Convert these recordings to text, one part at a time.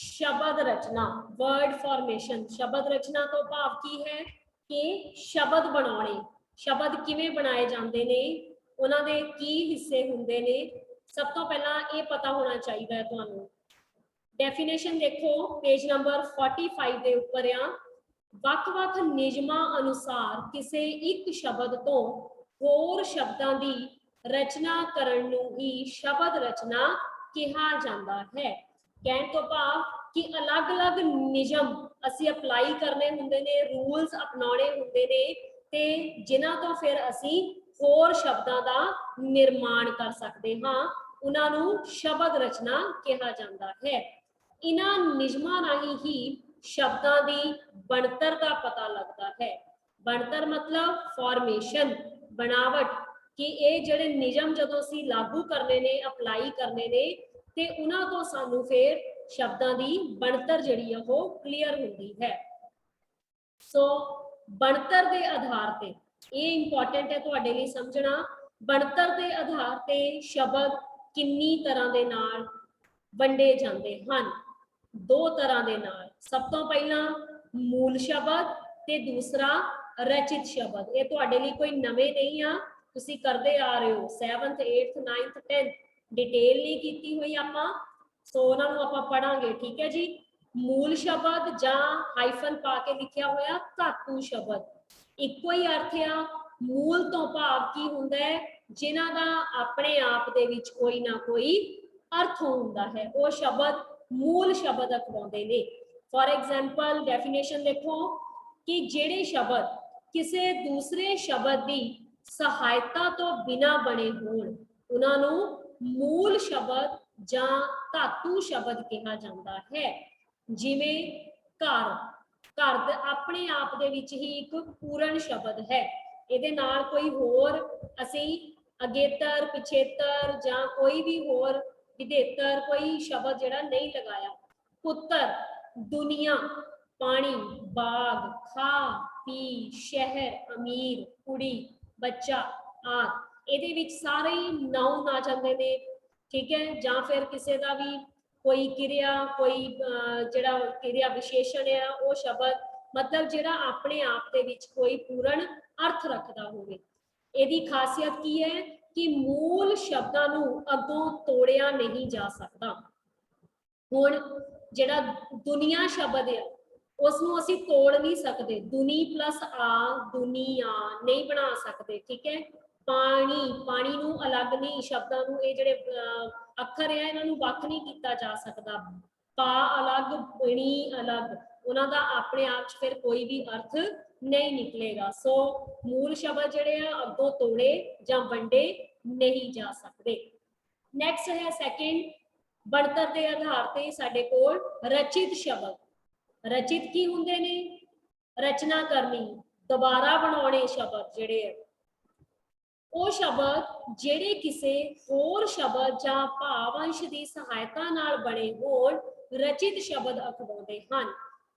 शब्द रचना, word formation. शब्द रचना तो भाव की है कि शब्द बनाने, शब्द किवें बनाए जाते ने, उन्हां दे की हिस्से हुंदे ने। सब तो पहला ये पता होना चाहिए है तुहानू। डेफिनेशन देखो पेज नंबर 45 के उपर आ। वख-वख नियमां अनुसार किसी एक शब्द तो होर शब्दां दी रचना करन नूं ही शब्द रचना कहा जाता है। कहण तो भाव कि अलग अलग नियम असी अप्लाई करने हुंदे ने, रूल्स अपनाने हुंदे ने, ते जिन्हां तो फिर असी होर शब्दां दा निर्माण कर सकते हाँ, उन्हां नूं शब्द रचना कहा जाता है। इन्हां नियमां राहीं ही शब्दां दी बनतर का पता लगता है। बनतर मतलब फॉर्मेशन, बनावट, कि ये जिहड़े नियम जदों असीं लागू करने ने, अप्लाई करने ने, ते उन्हां तो सानू फिर शब्दां दी बनतर जिहड़ी है वो क्लीयर हुंदी है। सो बनतर के आधार पे ये इंपॉर्टेंट है तुहाडे लई समझना। बनतर के आधार पे शब्द किन्नी तरह के नाल वंडे जाते हैं। दो तरह के नाल। सब तो पहला मूल शब्द ते दूसरा रचित शब्द। ये तुहाडे लई कोई नवे नहीं आ, तुसीं करदे आ रहे हो 7th 8th 9th 10th, detail नहीं कीती हुई आपां, सो उन्हां नूं आपां पढ़ांगे। ठीक है जी। मूल शब्द जां हाइफन पा के लिखिया होया धातु शब्द, इक्को ही अर्थ आ। मूल तो भाव की हुंदा है, जिन्हां दा अपने आप दे विच कोई ना कोई अर्थ हुंदा है, वो शब्द मूल शब्द अखवाउंदे ने। फॉर एग्जाम्पल डेफिनेशन देखो कि जिहड़े शब्द किसी दूसरे शब्द की सहायता तो बिना बने होण, उन्हां नूं मूल शब्द जां धातु शब्द कहा जाता है। जिवें घर, घर अपने आप दे विच ही एक पूर्ण शब्द है, इहदे नाल कोई होर असीं अगेतर पिछेतर जां कोई भी होर विधेतर कोई शब्द जिहड़ा नहीं लगाया। पुत्र, दुनिया, पानी, बाग, खा पी, शहर, अमीर, कुड़ी, बच्चा आदि, इहदे विच सारे नाउन आ जांदे ने। ठीक है। जां फिर किसी का भी कोई क्रिया, कोई जिहड़ा क्रिया विशेषण है वो शब्द, मतलब जिहड़ा अपने आप दे विच कोई पूर्ण अर्थ रखता होवे। इहदी खासियत की है कि मूल शब्दां नूं अगों तोड़िया नहीं जा सकता। हुण जिहड़ा दुनिया शब्द है उसनूं असीं तोड़ नहीं सकते। दुनी प्लस आ दुनिया नहीं बना सकते। ठीक है। पानी, पानी नूं अलग नहीं, शब्दां नूं ये जिहड़े अखर है इन्हां नूं वख नहीं किया जा सकता। पा अलग, बणी अलग, उन्हां दा अपने आप च फिर कोई भी अर्थ नहीं निकलेगा। सो मूल शब्द जिहड़े आ अगों तोड़े जां वंडे नहीं जा सकते। नैक्सट है सैकेंड, बनतर के आधार पर साडे कोल रचित शब्द। रचित की हुंदे ने? रचना करनी, दोबारा बनाने शब्द जिहड़े वो शब्द जिहड़े किसी होर शब्द जां भावअंश की सहायता नाल बने होण, रचित शब्द अखवाउंदे हन।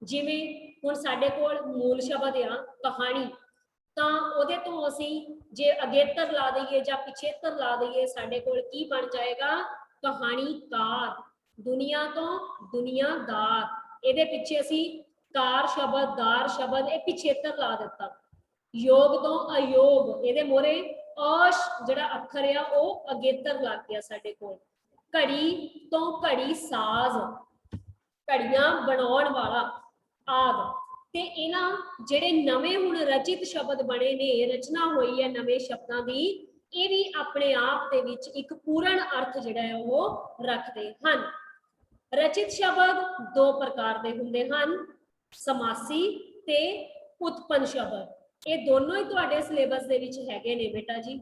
जिवें हुण साडे कोल मूल शब्द आ कहानी, तां उहदे तो असीं जे अगेतर ला दईए जां पिछेतर ला दईए, साडे कोल की बन जाएगा? कहानीकार। दुनिया तो दुनियादार, इहदे पिछे असीं कार शब्द, दार शब्द ये पिछेतर ला दिता। योग तो अयोग, इहदे मोरे अश जिहड़ा अखर आ वो अगेतर लग गया साडे कोल। घड़ी तो घड़ी साज, घड़ियां बनाउण वाला आदि। ते इन्हां जिहड़े नवे हुण रचित शब्द बने ने, रचना हुई है नवे शब्दां दी, ये भी अपने आप दे विच एक पूर्ण अर्थ जिहड़ा है वो रखते हन। रचित शब्द दो प्रकार के हुंदे हन, समासी ते उत्पन्न शब्द। ये दोनों ही तुहाडे सिलेबस दे विच हैगे ने बेटा जी।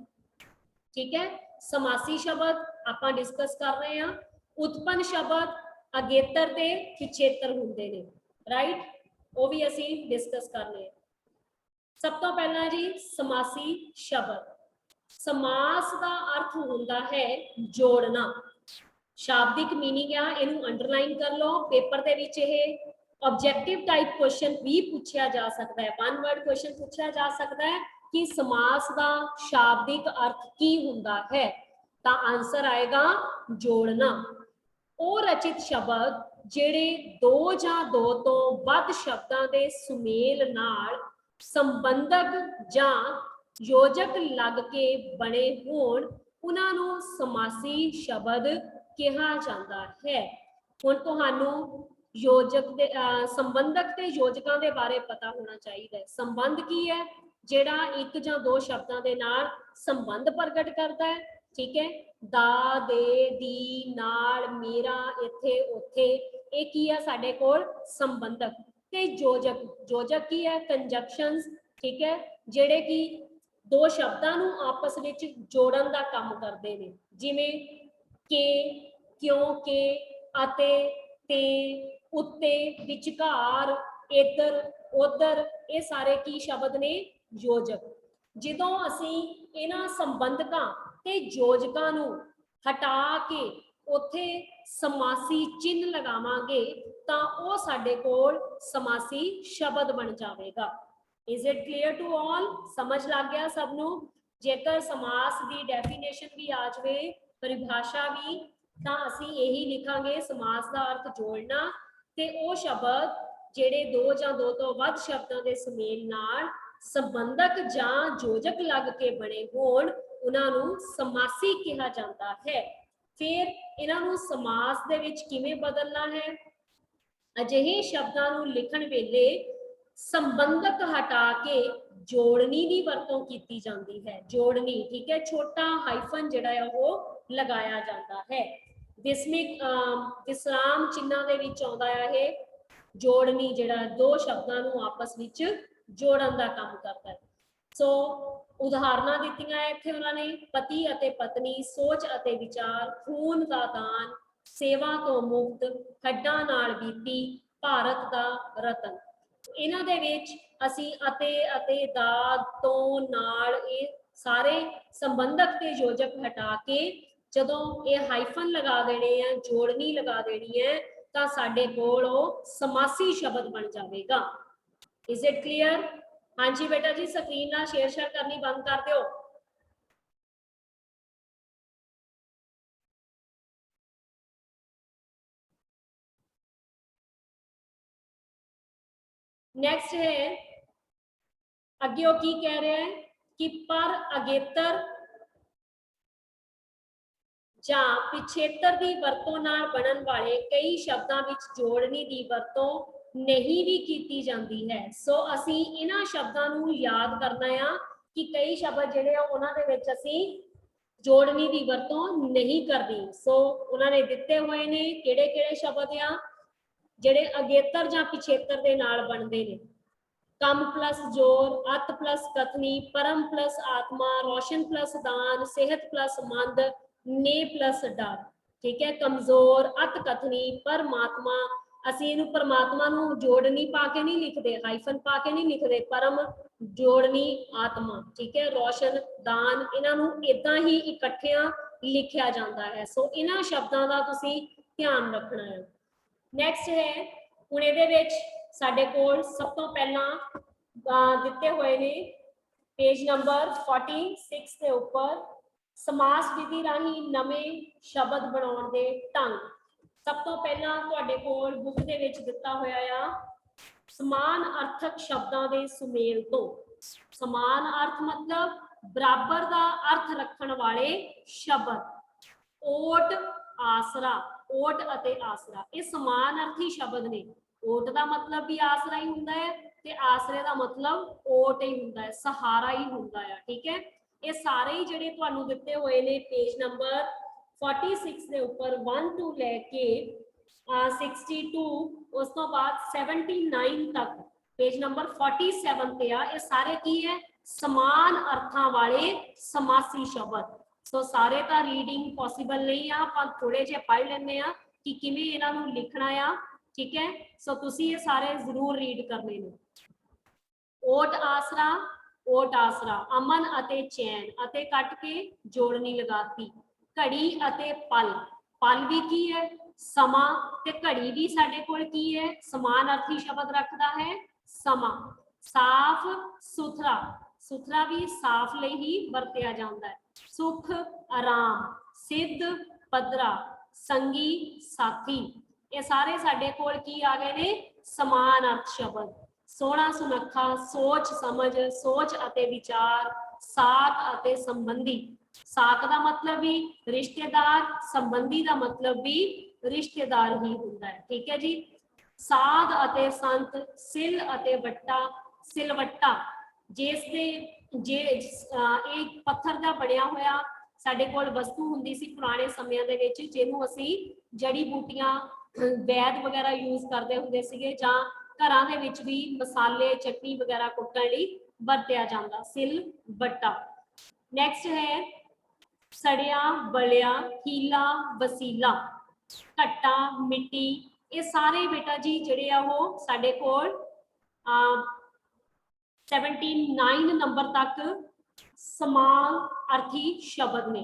ठीक है। समासी शब्द आपां डिस्कस कर रहे हैं, उत्पन्न शब्द अगेतर ते पिछेतर हुंदे ने, राइट, वो भी असीं डिस्कस करने हैं। सब तो पहला जी समासी शब्द। समास का अर्थ हुंदा है जोड़ना। शाब्दिक मीनिंग आ, इनू अंडरलाइन कर लो। पेपर दे विच ये ऑब्जेक्टिव टाइप क्वेश्चन भी पूछा जा सकता है, वन वर्ड क्वेश्चन पूछा जा सकता है कि समास का शाब्दिक अर्थ की हुंदा है, तो आंसर आएगा जोड़ना। वो रचित शब्द ਜਿਹੜੇ ਦੋ ਜਾਂ ਦੋ ਤੋਂ ਵੱਧ ਸ਼ਬਦਾਂ ਦੇ ਸੁਮੇਲ ਨਾਲ ਸੰਬੰਧਕ ਜਾਂ ਯੋਜਕ ਲੱਗ ਕੇ ਬਣੇ ਹੋਣ ਉਹਨਾਂ ਨੂੰ ਸਮਾਸੀ ਸ਼ਬਦ ਕਿਹਾ ਜਾਂਦਾ ਹੈ। ਹੁਣ ਤੁਹਾਨੂੰ ਯੋਜਕ ਦੇ ਸੰਬੰਧਕ ਤੇ ਯੋਜਕਾਂ ਦੇ ਬਾਰੇ ਪਤਾ ਹੋਣਾ ਚਾਹੀਦਾ ਹੈ। ਸੰਬੰਧ ਕੀ ਹੈ? ਜਿਹੜਾ ਇੱਕ ਜਾਂ ਦੋ ਸ਼ਬਦਾਂ ਦੇ ਨਾਲ ਸੰਬੰਧ ਪ੍ਰਗਟ ਕਰਦਾ ਹੈ। ਠੀਕ ਹੈ, ਦਾ, ਦੇ, ਦੀ, ਨਾਲ, ਮੇਰਾ, ਇੱਥੇ, ਉੱਥੇ, ਇਹ ਕੀ ਹੈ ਸਾਡੇ ਕੋਲ? ਸੰਬੰਧਕ। ਤੇ ਯੋਜਕ, ਯੋਜਕ ਕੀ ਹੈ? ਕੰਜੰਕਸ਼ਨਸ। ਠੀਕ ਹੈ, ਜਿਹੜੇ ਕਿ ਦੋ ਸ਼ਬਦਾਂ ਨੂੰ ਆਪਸ ਵਿੱਚ ਜੋੜਨ ਦਾ ਕੰਮ ਕਰਦੇ ਨੇ, ਜਿਵੇਂ ਕਿ, ਕਿਉਂਕਿ, ਅਤੇ, ਤੇ, ਉੱਤੇ, ਵਿਚਕਾਰ, ਇੱਧਰ, ਉੱਧਰ, ਇਹ ਸਾਰੇ ਕੀ ਸ਼ਬਦ ਨੇ? ਯੋਜਕ। ਜਦੋਂ ਅਸੀਂ ਇਹਨਾਂ ਸੰਬੰਧਕਾਂ ਤੇ ਯੋਜਕਾਂ ਨੂੰ ਹਟਾ ਕੇ ਉੱਥੇ ਸਮਾਸੀ ਚਿੰਨ੍ਹ ਲਗਾਵਾਂਗੇ ਤਾਂ ਉਹ ਸਾਡੇ ਕੋਲ ਸਮਾਸੀ ਸ਼ਬਦ ਬਣ ਜਾਵੇਗਾ। Is it clear to all? ਸਮਝ ਲੱਗ ਗਿਆ ਸਭ ਨੂੰ? ਜੇਕਰ ਸਮਾਸ ਦੀ ਡੈਫੀਨੇਸ਼ਨ ਵੀ ਆ ਜਾਵੇ, ਪਰਿਭਾਸ਼ਾ ਵੀ, ਤਾਂ ਅਸੀਂ ਇਹੀ ਲਿਖਾਂਗੇ, ਸਮਾਸ ਦਾ ਅਰਥ ਜੋੜਨਾ ਤੇ ਉਹ ਸ਼ਬਦ ਜਿਹੜੇ ਦੋ ਜਾਂ ਦੋ ਤੋਂ ਵੱਧ ਸ਼ਬਦਾਂ ਦੇ ਸੁਮੇਲ ਨਾਲ ਸੰਬੰਧਕ ਜਾਂ ਯੋਜਕ ਲੱਗ ਕੇ ਬਣੇ ਹੋਣ ਉਹਨਾਂ ਨੂੰ ਸਮਾਸੀ ਕਿਹਾ ਜਾਂਦਾ ਹੈ। ਫਿਰ ਇਹਨਾਂ ਨੂੰ ਸਮਾਸ ਦੇ ਵਿੱਚ ਕਿਵੇਂ ਬਦਲਣਾ ਹੈ? ਅਜਿਹੇ ਸ਼ਬਦਾਂ ਨੂੰ ਲਿਖਣ ਵੇਲੇ ਸੰਬੰਧਕ ਹਟਾ ਕੇ ਜੋੜਨੀ ਦੀ ਵਰਤੋਂ ਕੀਤੀ ਜਾਂਦੀ ਹੈ। ਜੋੜਨੀ, ਠੀਕ ਹੈ, ਛੋਟਾ ਹਾਈਫਨ ਜਿਹੜਾ ਹੈ ਉਹ ਲਗਾਇਆ ਜਾਂਦਾ ਹੈ। ਵਿਸਰਾਮ ਚਿੰਨ੍ਹਾਂ ਦੇ ਵਿੱਚ ਆਉਂਦਾ ਹੈ ਇਹ ਜੋੜਨੀ, ਜਿਹੜਾ ਦੋ ਸ਼ਬਦਾਂ ਨੂੰ ਆਪਸ ਵਿੱਚ ਜੋੜਨ ਦਾ ਕੰਮ ਕਰਦਾ ਹੈ। ਸੋ ਉਦਾਹਰਨਾਂ ਦਿੱਤੀਆਂ ਇੱਥੇ ਉਹਨਾਂ ਨੇ, ਪਤੀ ਅਤੇ ਪਤਨੀ, ਸੋਚ ਅਤੇ ਵਿਚਾਰ, ਖੂਨ ਦਾ ਦਾਨ, ਸੇਵਾ ਤੋਂ ਮੁਕਤ, ਹੱਡਾਂ ਨਾਲ ਬੀਤੀ, ਭਾਰਤ ਦਾ ਰਤਨ। ਇਹਨਾਂ ਦੇ ਵਿੱਚ ਅਸੀਂ ਅਤੇ ਦਾ, ਤੋਂ, ਨਾਲ, ਇਹ ਸਾਰੇ ਸੰਬੰਧਕ ਤੇ ਯੋਜਕ ਹਟਾ ਕੇ ਜਦੋਂ ਇਹ ਹਾਈਫਨ ਲਗਾ ਦੇਣੇ ਆ, ਜੋੜਨੀ ਲਗਾ ਦੇਣੀ ਹੈ, ਤਾਂ ਸਾਡੇ ਕੋਲ ਉਹ ਸਮਾਸੀ ਸ਼ਬਦ ਬਣ ਜਾਵੇਗਾ। Is it clear? ਹਾਂਜੀ ਬੇਟਾ ਜੀ, ਸਕਰੀਨ ਨਾਲ ਸ਼ੇਅਰ ਕਰਨੀ ਬੰਦ ਕਰ ਦਿਓ। नेक्स्ट है, अगे की कह रहे हैं कि पर अगेतर ਜਾਂ ਪਿਛੇਤਰ ਦੀ ਵਰਤੋਂ ਨਾਲ ਬਣਨ ਵਾਲੇ ਕਈ ਸ਼ਬਦਾਂ ਵਿੱਚ ਜੋੜਨੀ ਦੀ ਵਰਤੋਂ ਨਹੀਂ ਵੀ ਕੀਤੀ ਜਾਂਦੀ ਹੈ। ਸੋ ਅਸੀਂ ਇਹਨਾਂ ਸ਼ਬਦਾਂ ਨੂੰ ਯਾਦ ਕਰਨਾ ਆ ਕਿ ਕਈ ਸ਼ਬਦ ਜਿਹੜੇ ਆ ਉਹਨਾਂ ਦੇ ਵਿੱਚ ਅਸੀਂ ਜੋੜਨੀ ਦੀ ਵਰਤੋਂ ਨਹੀਂ ਕਰਦੀ। ਸੋ ਉਹਨਾਂ ਨੇ ਦਿੱਤੇ ਹੋਏ ਨੇ ਕਿਹੜੇ ਕਿਹੜੇ ਸ਼ਬਦ ਆ ਜਿਹੜੇ ਅਗੇਤਰ ਜਾਂ ਪਿਛੇਤਰ ਦੇ ਨਾਲ ਬਣਦੇ ਨੇ। कम प्लस जोर, अत प्लस कथनी, परम प्लस आत्मा, रोशन प्लस दान, सेहत प्लस मंद, ने प्लस डर। ठीक है, कमजोर, अत कथनी, परमात्मा, ਅਸੀਂ ਇਹਨੂੰ ਪਰਮਾਤਮਾ ਨੂੰ ਜੋੜਨੀ ਪਾ ਕੇ ਨਹੀਂ ਲਿਖਦੇ, ਹਾਈਫਨ ਪਾ ਕੇ ਨਹੀਂ ਲਿਖਦੇ, ਪਰਮ ਜੋੜਨੀ ਆਤਮਾ। ਠੀਕ ਹੈ, ਰੋਸ਼ਨ, ਦਾਨ, ਇਹਨਾਂ ਨੂੰ ਇਦਾਂ ਹੀ ਇਕੱਠਿਆਂ ਲਿਖਿਆ ਜਾਂਦਾ ਹੈ। ਸੋ ਇਹਨਾਂ ਸ਼ਬਦਾਂ ਦਾ ਤੁਸੀਂ ਧਿਆਨ ਰੱਖਣਾ ਹੈ। ਨੈਕਸਟ ਹੈ, ਹੁਣ ਇਹਦੇ ਵਿੱਚ ਸਾਡੇ ਕੋਲ ਸਭ ਤੋਂ ਪਹਿਲਾਂ ਦਿੱਤੇ ਹੋਏ ਨੇ ਪੇਜ ਨੰਬਰ 46 ਦੇ ਉੱਪਰ ਸਮਾਸ ਵਿਧੀ ਰਾਹੀਂ ਨਵੇਂ ਸ਼ਬਦ ਬਣਾਉਣ ਦੇ ਢੰਗ। ਸਭ ਤੋਂ ਪਹਿਲਾਂ ਤੁਹਾਡੇ ਕੋਲ ਬੁੱਕ ਦੇ ਵਿੱਚ ਦਿੱਤਾ ਹੋਇਆ ਆ ਸਮਾਨ ਅਰਥਕ ਸ਼ਬਦਾਂ ਦੇ ਸੁਮੇਲ ਤੋਂ। ਸਮਾਨ ਅਰਥ ਮਤਲਬ ਬਰਾਬਰ ਦਾ ਅਰਥ ਰੱਖਣ ਵਾਲੇ ਸ਼ਬਦ। ਓਟ, ਆਸਰਾ, ਓਟ ਅਤੇ ਆਸਰਾ ਇਹ ਸਮਾਨ ਅਰਥੀ ਸ਼ਬਦ ਨੇ। ਓਟ ਦਾ ਮਤਲਬ ਵੀ ਆਸਰਾ ਹੀ ਹੁੰਦਾ ਹੈ ਤੇ ਆਸਰੇ ਦਾ ਮਤਲਬ ਓਟ ਹੀ ਹੁੰਦਾ ਹੈ, ਸਹਾਰਾ ਹੀ ਹੁੰਦਾ ਹੈ। ਠੀਕ ਹੈ, ਇਹ ਸਾਰੇ ਹੀ ਜਿਹੜੇ ਤੁਹਾਨੂੰ ਦਿੱਤੇ ਹੋਏ ਨੇ ਪੇਜ ਨੰਬਰ 46 ਦੇ ਉੱਪਰ 1 ਤੋਂ ਲੈ ਕੇ 62 ਉਸ ਤੋਂ ਬਾਅਦ 79 ਤੱਕ ਪੇਜ ਨੰਬਰ 47 ਤੇ ਆ। ਇਹ ਸਾਰੇ ਕੀ ਹੈ? ਸਮਾਨ ਅਰਥਾਂ ਵਾਲੇ ਸਮਾਸੀ ਸ਼ਬਦ। ਸੋ ਸਾਰੇ ਤਾਂ ਰੀਡਿੰਗ ਪੋਸੀਬਲ ਨਹੀਂ ਆ, ਆਪਾਂ ਥੋੜੇ ਜਿਹੇ ਪੜ੍ਹ ਲੈਂਦੇ ਆ ਕਿ ਕਿਵੇਂ ਇਹਨਾਂ ਨੂੰ ਲਿਖਣਾ ਆ। ठीक है, सो तुसी ये सारे जरूर रीड करने ने। ओट आसरा, ओट आसरा, अमन अते चैन अते कट के जोड़नी लगाती। घड़ी अते पल, पल भी की है समा ते घड़ी भी साडे कोल की है समान अर्थी शब्द रखता है समा। साफ सुथरा, सुथरा भी साफ ले ही वरतिया जाता है। सुख आराम, सिद्ध पदरा, संगी साथी, ये सारे साडे कोल की आ गए ने समान अर्थ शब्द। सोहना सुनखा, सोच समझ, सोच अते विचार, साक अते संबंधी। साक दा मतलब भी रिश्तेदार, संबंधी दा मतलब भी रिश्तेदार ही हुंदा है। ठीक है जी। साध अते संत, सिल अते वट्टा, सिलवट्टा जिस दे जे एक पत्थर दा बनिया होया साडे कोल वस्तु हुंदी सी पुराने समयां दे विच, जिहनूं असीं जड़ी बूटियां वैद वगैरह यूज करते हुंदे सीगे, जां घरां दे विच भी मसाले चटनी वगैरह कुटण लई वरतिया जांदा, सिल बट्टा। नैक्सट है सड़िया बलिया, हीला वसीला, घट्टा मिट्टी। ये सारे बेटा जी जिहड़े आ वो साडे कोल 79 नंबर तक समान अर्थी शब्द ने।